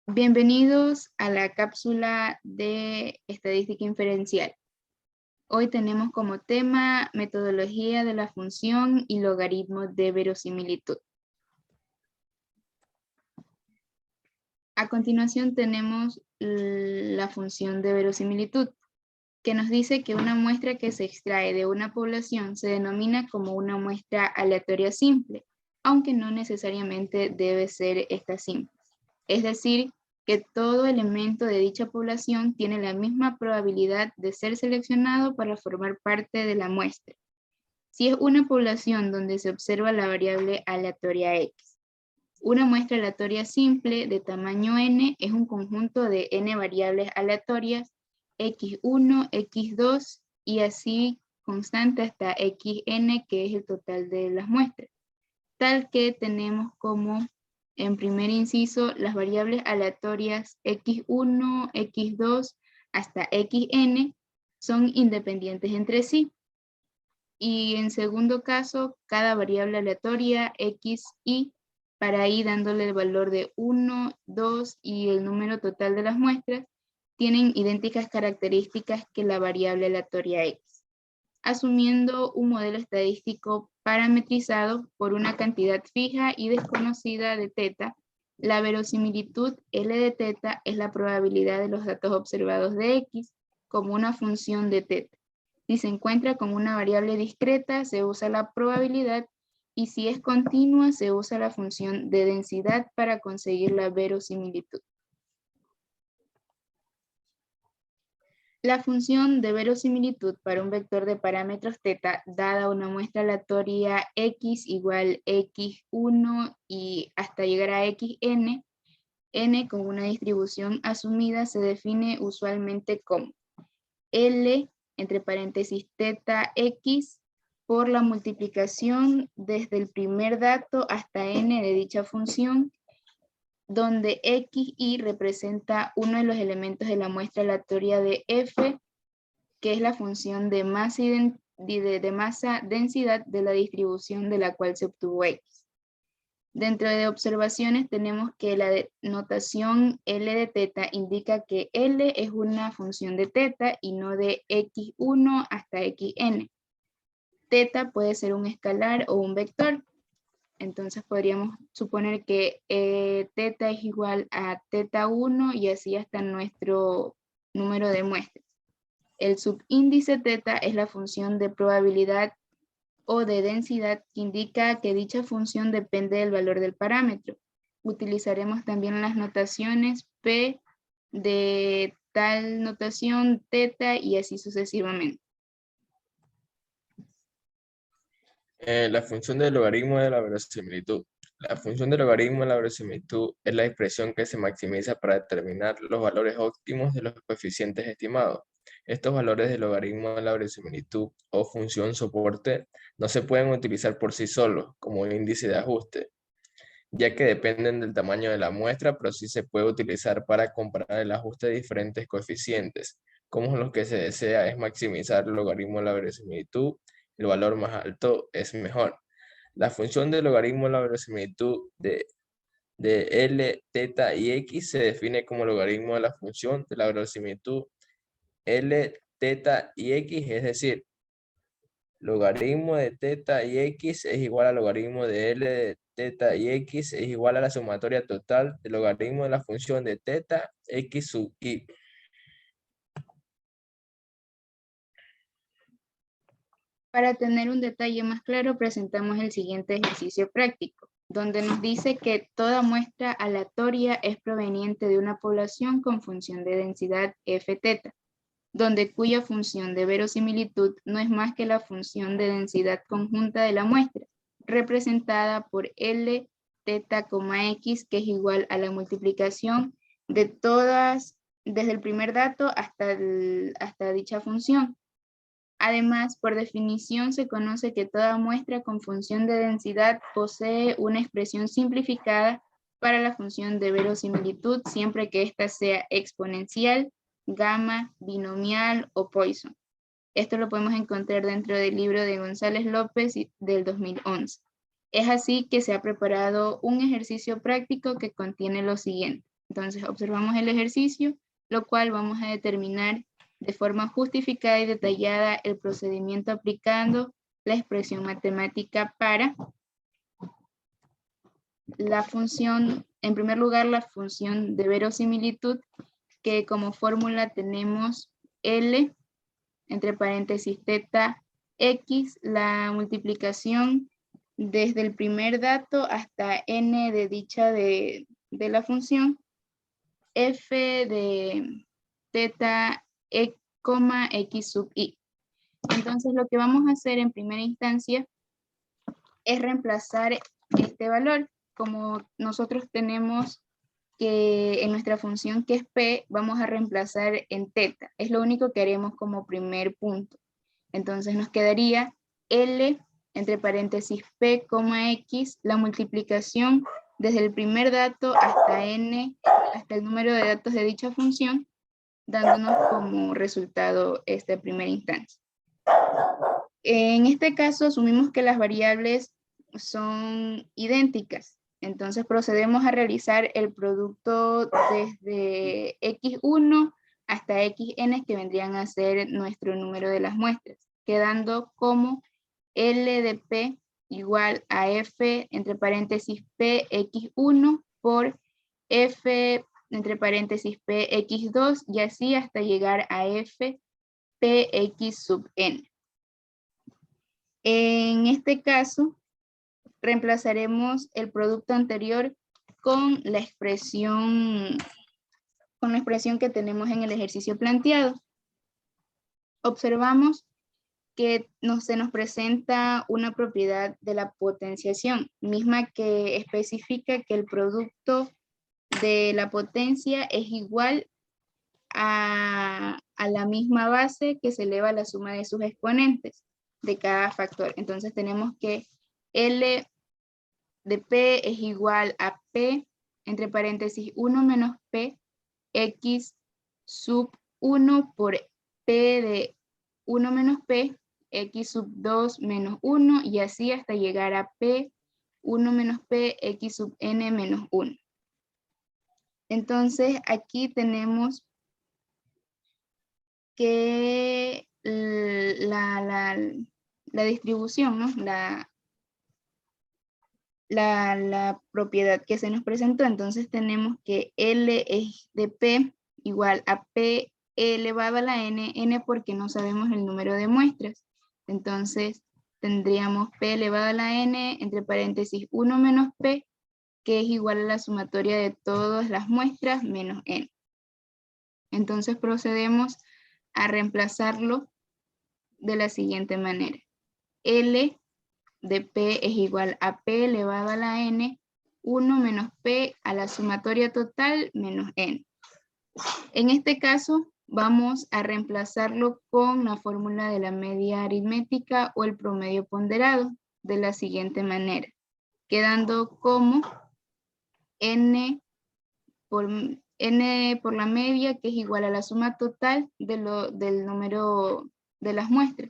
Bienvenidos a la cápsula de estadística inferencial. Hoy tenemos como tema metodología de la función y logaritmos de verosimilitud. A continuación tenemos la función de verosimilitud, que nos dice que una muestra que se extrae de una población se denomina como una muestra aleatoria simple, aunque no necesariamente debe ser esta simple. Es decir, que todo elemento de dicha población tiene la misma probabilidad de ser seleccionado para formar parte de la muestra. Si es una población donde se observa la variable aleatoria X. Una muestra aleatoria simple de tamaño n es un conjunto de n variables aleatorias, x1, x2 y así constante hasta xn, que es el total de las muestras. Tal que tenemos como en primer inciso las variables aleatorias x1, x2 hasta xn son independientes entre sí. Y en segundo caso, cada variable aleatoria x, y para ir dándole el valor de 1, 2 y el número total de las muestras, tienen idénticas características que la variable aleatoria x, asumiendo un modelo estadístico parametrizado por una cantidad fija y desconocida de teta. La verosimilitud L de teta es la probabilidad de los datos observados de X como una función de teta. Si se encuentra con una variable discreta, se usa la probabilidad, y si es continua, se usa la función de densidad para conseguir la verosimilitud. La función de verosimilitud para un vector de parámetros teta dada una muestra aleatoria x igual x1 y hasta llegar a xn, n con una distribución asumida se define usualmente como L entre paréntesis teta x por la multiplicación desde el primer dato hasta n de dicha función, donde xy representa uno de los elementos de la muestra aleatoria de f, que es la función de masa densidad de la distribución de la cual se obtuvo x. Dentro de observaciones tenemos que la notación L de teta indica que L es una función de teta y no de x1 hasta xn. Teta puede ser un escalar o un vector. Entonces podríamos suponer que teta es igual a teta 1 y así hasta nuestro número de muestras. El subíndice teta es la función de probabilidad o de densidad que indica que dicha función depende del valor del parámetro. Utilizaremos también las notaciones P de tal notación teta y así sucesivamente. La función del logaritmo de la verosimilitud. La función del logaritmo de la verosimilitud es la expresión que se maximiza para determinar los valores óptimos de los coeficientes estimados. Estos valores del logaritmo de la verosimilitud o función soporte no se pueden utilizar por sí solos como índice de ajuste, ya que dependen del tamaño de la muestra, pero sí se puede utilizar para comparar el ajuste de diferentes coeficientes. Como lo que se desea es maximizar el logaritmo de la verosimilitud, el valor más alto es mejor. La función del logaritmo de la verosimilitud de L, teta y x se define como logaritmo de la función de la verosimilitud L, teta y x, es decir, logaritmo de teta y x es igual al logaritmo de L de teta y x es igual a la sumatoria total del logaritmo de la función de teta x sub y. Para tener un detalle más claro, presentamos el siguiente ejercicio práctico, donde nos dice que toda muestra aleatoria es proveniente de una población con función de densidad f teta, donde cuya función de verosimilitud no es más que la función de densidad conjunta de la muestra, representada por L teta, x, que es igual a la multiplicación de todas, desde el primer dato hasta dicha función. Además, por definición se conoce que toda muestra con función de densidad posee una expresión simplificada para la función de verosimilitud siempre que ésta sea exponencial, gamma, binomial o Poisson. Esto lo podemos encontrar dentro del libro de González López del 2011. Es así que se ha preparado un ejercicio práctico que contiene lo siguiente. Entonces observamos el ejercicio, lo cual vamos a determinar de forma justificada y detallada el procedimiento aplicando la expresión matemática para la función, en primer lugar, la función de verosimilitud, que como fórmula tenemos L, entre paréntesis teta X, la multiplicación desde el primer dato hasta n de dicha de la función, f de teta e, x sub i. Entonces lo que vamos a hacer en primera instancia es reemplazar este valor. Como nosotros tenemos que en nuestra función que es p, vamos a reemplazar en teta. Es lo único que haremos como primer punto. Entonces nos quedaría L, entre paréntesis p, x, la multiplicación desde el primer dato hasta n, hasta el número de datos de dicha función, dándonos como resultado esta primera instancia. En este caso asumimos que las variables son idénticas. Entonces procedemos a realizar el producto desde x1 hasta xn, que vendrían a ser nuestro número de las muestras, quedando como L de P igual a F, entre paréntesis, P x1 por F, entre paréntesis, P x2, y así hasta llegar a F, P x sub n. En este caso, reemplazaremos el producto anterior con la expresión que tenemos en el ejercicio planteado. Observamos que se nos presenta una propiedad de la potenciación, misma que especifica que el producto de la potencia es igual a la misma base que se eleva a la suma de sus exponentes de cada factor. Entonces tenemos que L de P es igual a P, entre paréntesis, 1 menos P, X sub 1 por P de 1 menos P, X sub 2 menos 1, y así hasta llegar a P, 1 menos P, X sub N menos 1. Entonces aquí tenemos que la distribución, ¿no? La propiedad que se nos presentó. Entonces tenemos que L es de P igual a P elevado a la n porque no sabemos el número de muestras. Entonces tendríamos P elevado a la n, entre paréntesis, 1 menos P, que es igual a la sumatoria de todas las muestras menos n. Entonces procedemos a reemplazarlo de la siguiente manera. L de P es igual a P elevado a la n, 1 menos P a la sumatoria total menos n. En este caso, vamos a reemplazarlo con la fórmula de la media aritmética o el promedio ponderado de la siguiente manera, quedando como n por la media, que es igual a la suma total del número de las muestras.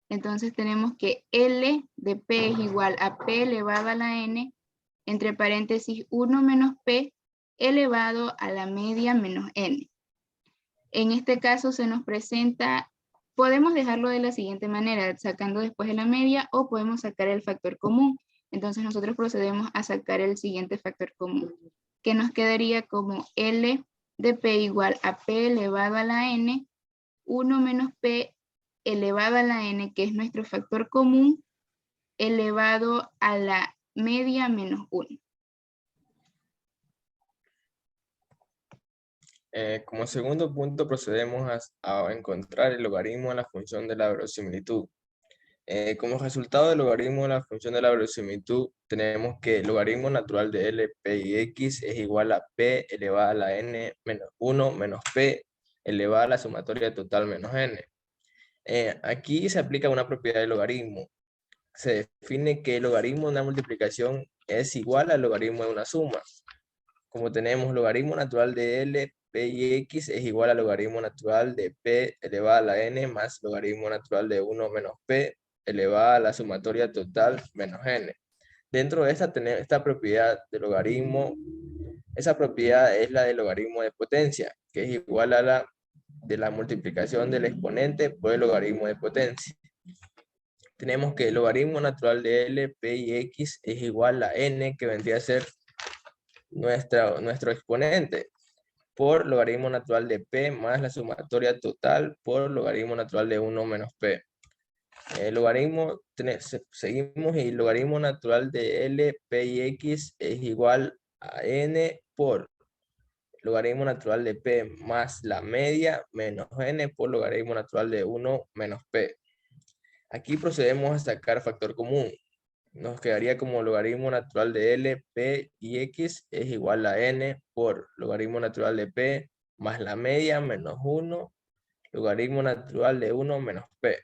Entonces tenemos que L de P es igual a P elevado a la n, entre paréntesis, 1 menos P elevado a la media menos n. En este caso se nos presenta, podemos dejarlo de la siguiente manera, sacando después de la media, o podemos sacar el factor común. Entonces nosotros procedemos a sacar el siguiente factor común, que nos quedaría como L de P igual a P elevado a la n, 1 menos P elevado a la n, que es nuestro factor común, elevado a la media menos 1. Como segundo punto procedemos a encontrar el logaritmo de la función de la verosimilitud. Como resultado del logaritmo de la función de la verosimilitud, tenemos que el logaritmo natural de L, P y X es igual a P elevado a la n menos 1 menos P elevado a la sumatoria total menos n. Aquí se aplica una propiedad del logaritmo. Se define que el logaritmo de una multiplicación es igual al logaritmo de una suma. Como tenemos logaritmo natural de L, P y X es igual al logaritmo natural de P elevado a la n más logaritmo natural de 1 menos P elevado a la sumatoria total menos n. Dentro de esta propiedad de logaritmo Esa propiedad es la del logaritmo de potencia, que es igual a la de la multiplicación del exponente por el logaritmo de potencia. Tenemos que el logaritmo natural de L, P y X es igual a N, que vendría a ser nuestro exponente, por logaritmo natural de P más la sumatoria total por logaritmo natural de 1 menos P. El logaritmo, seguimos, y el logaritmo natural de L, P y X es igual a N por logaritmo natural de P más la media menos N por logaritmo natural de 1 menos P. Aquí procedemos a sacar factor común. Nos quedaría como logaritmo natural de L, P y X es igual a N por logaritmo natural de P más la media menos 1, logaritmo natural de 1 menos P.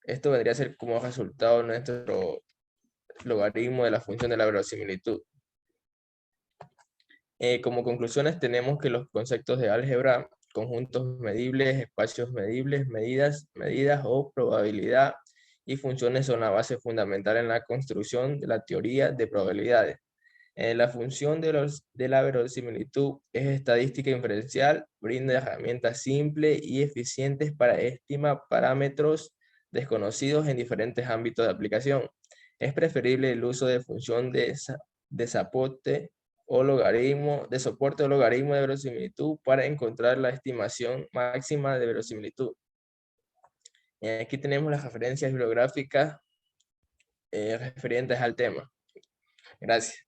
Esto vendría a ser como resultado nuestro logaritmo de la función de la verosimilitud. Como conclusiones tenemos que los conceptos de álgebra, conjuntos medibles, espacios medibles, medidas o probabilidad y funciones son la base fundamental en la construcción de la teoría de probabilidades. La función de la verosimilitud es estadística inferencial, brinda herramientas simples y eficientes para estimar parámetros desconocidos en diferentes ámbitos de aplicación. Es preferible el uso de función de soporte o logaritmo de verosimilitud para encontrar la estimación máxima de verosimilitud. Aquí tenemos las referencias bibliográficas referentes al tema. Gracias.